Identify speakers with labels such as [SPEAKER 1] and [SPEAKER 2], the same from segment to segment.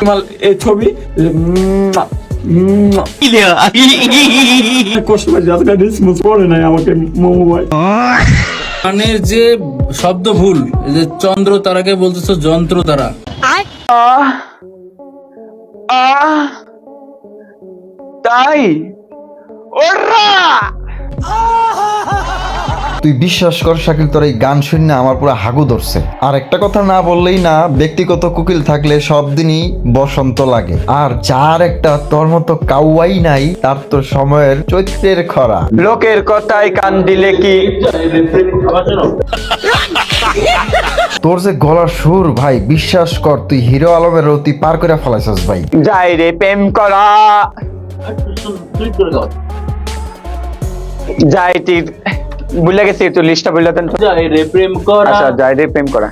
[SPEAKER 1] তোমার এই ছবি কষ্ট পাচ্ছি আজকে রিসপন্স করে নাই আমাকে মোমো ভাই।
[SPEAKER 2] গানের যে শব্দ ভুল, এই যে চন্দ্র তারাকে বলতেছো যন্ত্র তারা।
[SPEAKER 1] তাই ওরা
[SPEAKER 3] তুই বিশ্বাস কর শাকিল, তোর এই গান শুনে আমার পুরো হাগু ধরছে। আর একটা কথা না বললেই না, ব্যক্তিগত কুকিল থাকলে সব দিনই বসন্ত লাগে। আর যার একটা তোর মতো কাউয়াই নাই, তার তো সময়ের চৈত্রের খরা।
[SPEAKER 1] লোকের কথায় কান দিলে কি
[SPEAKER 3] তোর যে গলার সুর ভাই, বিশ্বাস কর তুই হিরো আলমের তুই পার করে ফেলাইছস ভাই।
[SPEAKER 1] যাই রে প্রেম করা যাইটি ভুলে গেছি, একটু লিস্টটা বললে দেন তো।
[SPEAKER 2] যাই রে প্রেম করা।
[SPEAKER 1] আচ্ছা, যাই রে প্রেম করা।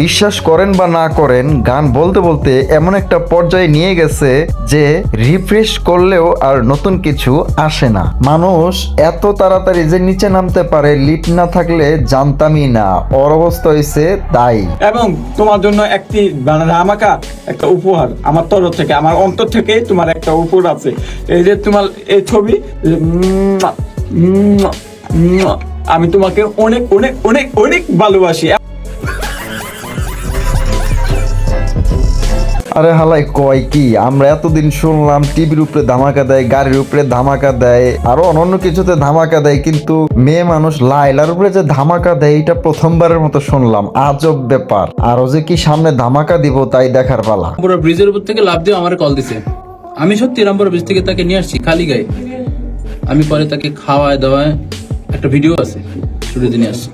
[SPEAKER 3] বিশ্বাস করেন বা না করেন, গান বলতে বলতে এমন একটা পর্যায়ে নিয়ে গেছে যে রিফ্রেশ করলেও আর নতুন কিছু আসে না। মানুষ এত তাড়াতাড়ি যে নিচে নামতে পারে, লিড না থাকলে জানতামই না। ওর অবস্থা হয়েছে তাই।
[SPEAKER 1] এবং তোমার জন্য একটি আমাকে একটা উপহার আমার তরফ থেকে, আমার অন্তর থেকে তোমার একটা উপহার আছে। এই যে তোমার এই ছবি, আমি তোমাকে অনেক অনেক অনেক অনেক ভালোবাসি।
[SPEAKER 3] আরে হালাই কয় কি, আমরা এতদিন শুনলাম টিভির উপরে ধামাকা দেয়, গাড়ির উপরে ধামাকা দেয়, আরো অন্যান্য কিছুতে ধামাকা দেয়, কিন্তু মেয়ে মানুষ লাইলার উপরে যে ধামাকা দেয় এটা প্রথমবারের মতো শুনলাম। আজব ব্যাপার। আরো যে কি সামনে ধামাকা দিব তাই দেখার পালা।
[SPEAKER 2] পুরো ব্রিজের উপর থেকে লাফ দিয়ে আমার কল দিছে। আমি সত্যি রামপুরা ব্রিজ থেকে তাকে নিয়ে আসছি খালি গায়ে। আমি পরে তাকে খাওয়ায় দাওয়ায় একটা ভিডিও আছে, স্টুডিওতে নিয়ে আসছি।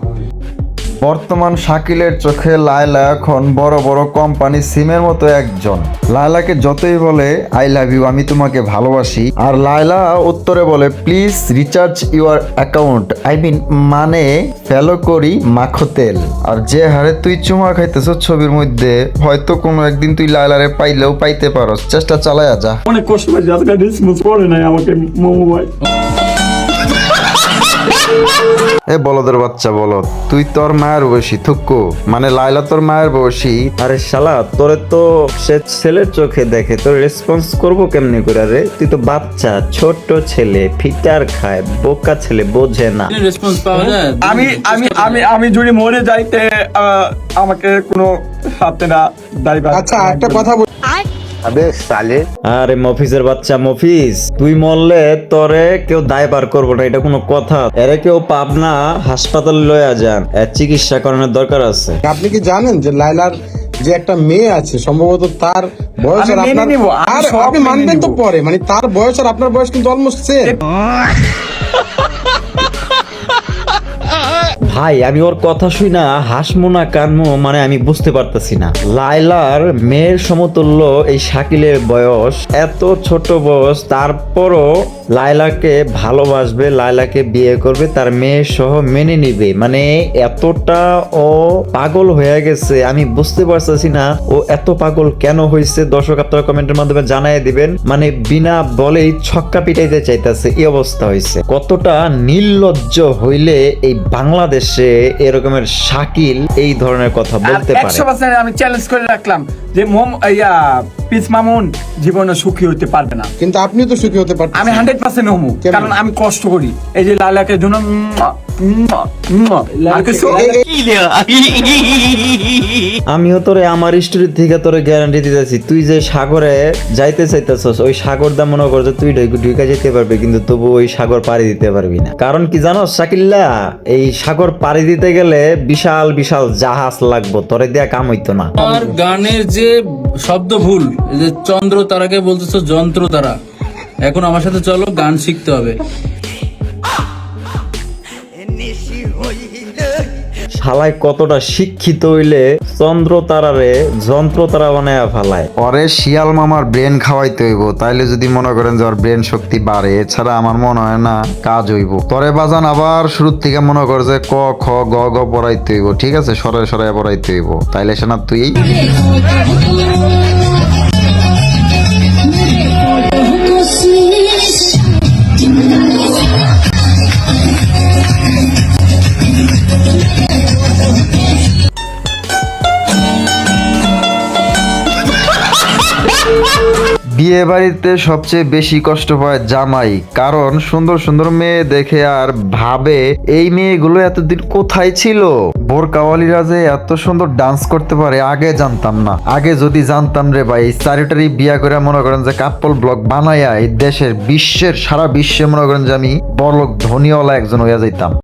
[SPEAKER 3] বর্তমান শাকিলের চোখে লায়লা এখন বড় বড় কোম্পানি সিমের মতো একজন। লায়লাকে যতই বলে আই লাভ ইউ, আমি তোমাকে ভালোবাসি, আর লায়লা উত্তরে বলে please recharge your account, I mean মানে ফলো করি মাখো তেল। আর যে হারে তুই চুমা খাইতেছ ছবির মধ্যে, হয়তো কোনো একদিন তুই লায়লারে পাইলেও পাইতে পারস। চেষ্টা চালায়া যা।
[SPEAKER 1] অনেক কষ্ট পাচ্ছি আজকে রিসপন্স করে নাই আমাকে মোমো ভাই।
[SPEAKER 3] এ বলদের বাচ্চা বলদ, তুই তোর মায়ের বয়সী থুক্কু, মানে লাইলা তোর মায়ের বয়সী। আরে শালা, তোরে তো সে ছেলের চোখে দেখে, তোর রেসপন্স করবো কেমনি করে রে? তুই তো বাচ্চা, ছোট ছেলে, ফিটার খায়, বোকা ছেলে, বোঝে না।
[SPEAKER 2] রেসপন্স পাওয়া যায়।
[SPEAKER 1] আমি আমি আমি আমি যদি মরে যাইতে আমাকে কোনো হাতে না দাঁড়িয়ে।
[SPEAKER 4] আচ্ছা একটা কথা বল,
[SPEAKER 3] আরে মফিজের বাচ্চা মফিজ, তুই মরলে তোরে কেউ দায়বার করবো না, এটা কোনো কথা? এরে কেউ পাবনা হাসপাতালে লয়া যান, এর চিকিৎসা করানোর দরকার আছে।
[SPEAKER 4] আপনি কি জানেন যে লাইলার যে একটা মেয়ে আছে, সম্ভবত তার বয়স আর
[SPEAKER 1] আমি মেনে
[SPEAKER 4] আপনার
[SPEAKER 1] নিবো, আমি
[SPEAKER 4] আর
[SPEAKER 1] সব
[SPEAKER 4] আপনি
[SPEAKER 1] মেনে
[SPEAKER 4] মানবেন তো
[SPEAKER 1] নিবো।
[SPEAKER 4] পরে, মানে তার বয়স আর আপনার বয়স কিন্তু অলমোস্ট সেম।
[SPEAKER 3] ভাই আমি ওর কথা শুই না হাসমো না কানমো, মানে আমি বুঝতে পারতেছি না। লাইলার মেয়ের সমতুল্য এই শাকিলের বয়স, এত ছোট বয়স, তারপরও লাইলাকে ভালোবাসবে, লাইলাকে বিয়ে করবে, তার মেয়ে সহ মেনে নিবে। মানে এতটা ও পাগল হয়ে গেছে, আমি বুঝতে পারতেছি না ও এত পাগল কেন হয়েছে। দর্শক আপনারা কমেন্টের মাধ্যমে জানাই দিবেন। মানে বিনা বলেই ছক্কা পিটাইতে চাইতেছে, এই অবস্থা হয়েছে। কতটা নির্লজ্জ হইলে এই বাংলাদেশে এরকমের শাকিল এই ধরনের কথা বলতে পারে?
[SPEAKER 1] 100% আমি চ্যালেঞ্জ করে রাখলাম যে পিস মামুন জীবনে সুখী হতে পারবে না।
[SPEAKER 4] কিন্তু আপনি তো সুখী হতে পারতেন।
[SPEAKER 1] আমি 100% হমু,
[SPEAKER 4] কেন?
[SPEAKER 1] কারণ আমি কষ্ট করি এই যে লালাকে জন্য।
[SPEAKER 3] আমিও তোরে আমার স্টোরি থেকে তোরে গ্যারান্টি দিতেছি, তুই যে সাগরে যাইতে চাইতেছস, ওই সাগর দা মনে কর যে তুই ঢুকে যেতে পারবি, কিন্তু তবু ওই সাগর পাড়ি দিতে পারবি না। কারণ কি জানো শাকিল্লা, এই সাগর পাড়ি দিতে গেলে বিশাল বিশাল জাহাজ লাগবো, তোরে দেয়া কাম হইতো না।
[SPEAKER 2] আর গানের যে শব্দ ভুল, এই যে চন্দ্র তারাকে বলতেছো যন্ত্র তারা। এখন আমার সাথে চলো, গান শিখতে হবে।
[SPEAKER 3] শালায় কতটা শিক্ষিত হইলে চন্দ্র তারারে যন্ত্র তারা বানায় ফালায়। পরে শিয়াল মামার ব্রেন খাওয়াইতে হইব, তাইলে যদি মনে করেন যে ওর ব্রেন শক্তি বাড়ে, এছাড়া আমার মনে হয় না কাজ হইব। তরে বাজান আবার শুরু থেকে মনে কর যে ক খ গ গ পড়াইতে হইব, ঠিক আছে? সরাই সরাই পড়াইতে হইব, তাইলে সে না তুই বিয়ে বাড়িতে সবচেয়ে বেশি কষ্ট পায় জামাই, কারণ সুন্দর সুন্দর মেয়ে দেখে আর ভাবে এই মেয়েগুলো এতদিন কোথায় ছিল। বোরকাওয়ালিরা যে এত সুন্দর ডান্স করতে পারে আগে জানতাম না। আগে যদি জানতাম রে ভাই, এই চারিটারি বিয়া করে মনে করেন যে কাপল ব্লগ বানায়া এই দেশের সারা বিশ্বে মনে করেন যে আমি বড়লোক ধনীওয়ালা একজন হইয়া যাইতাম।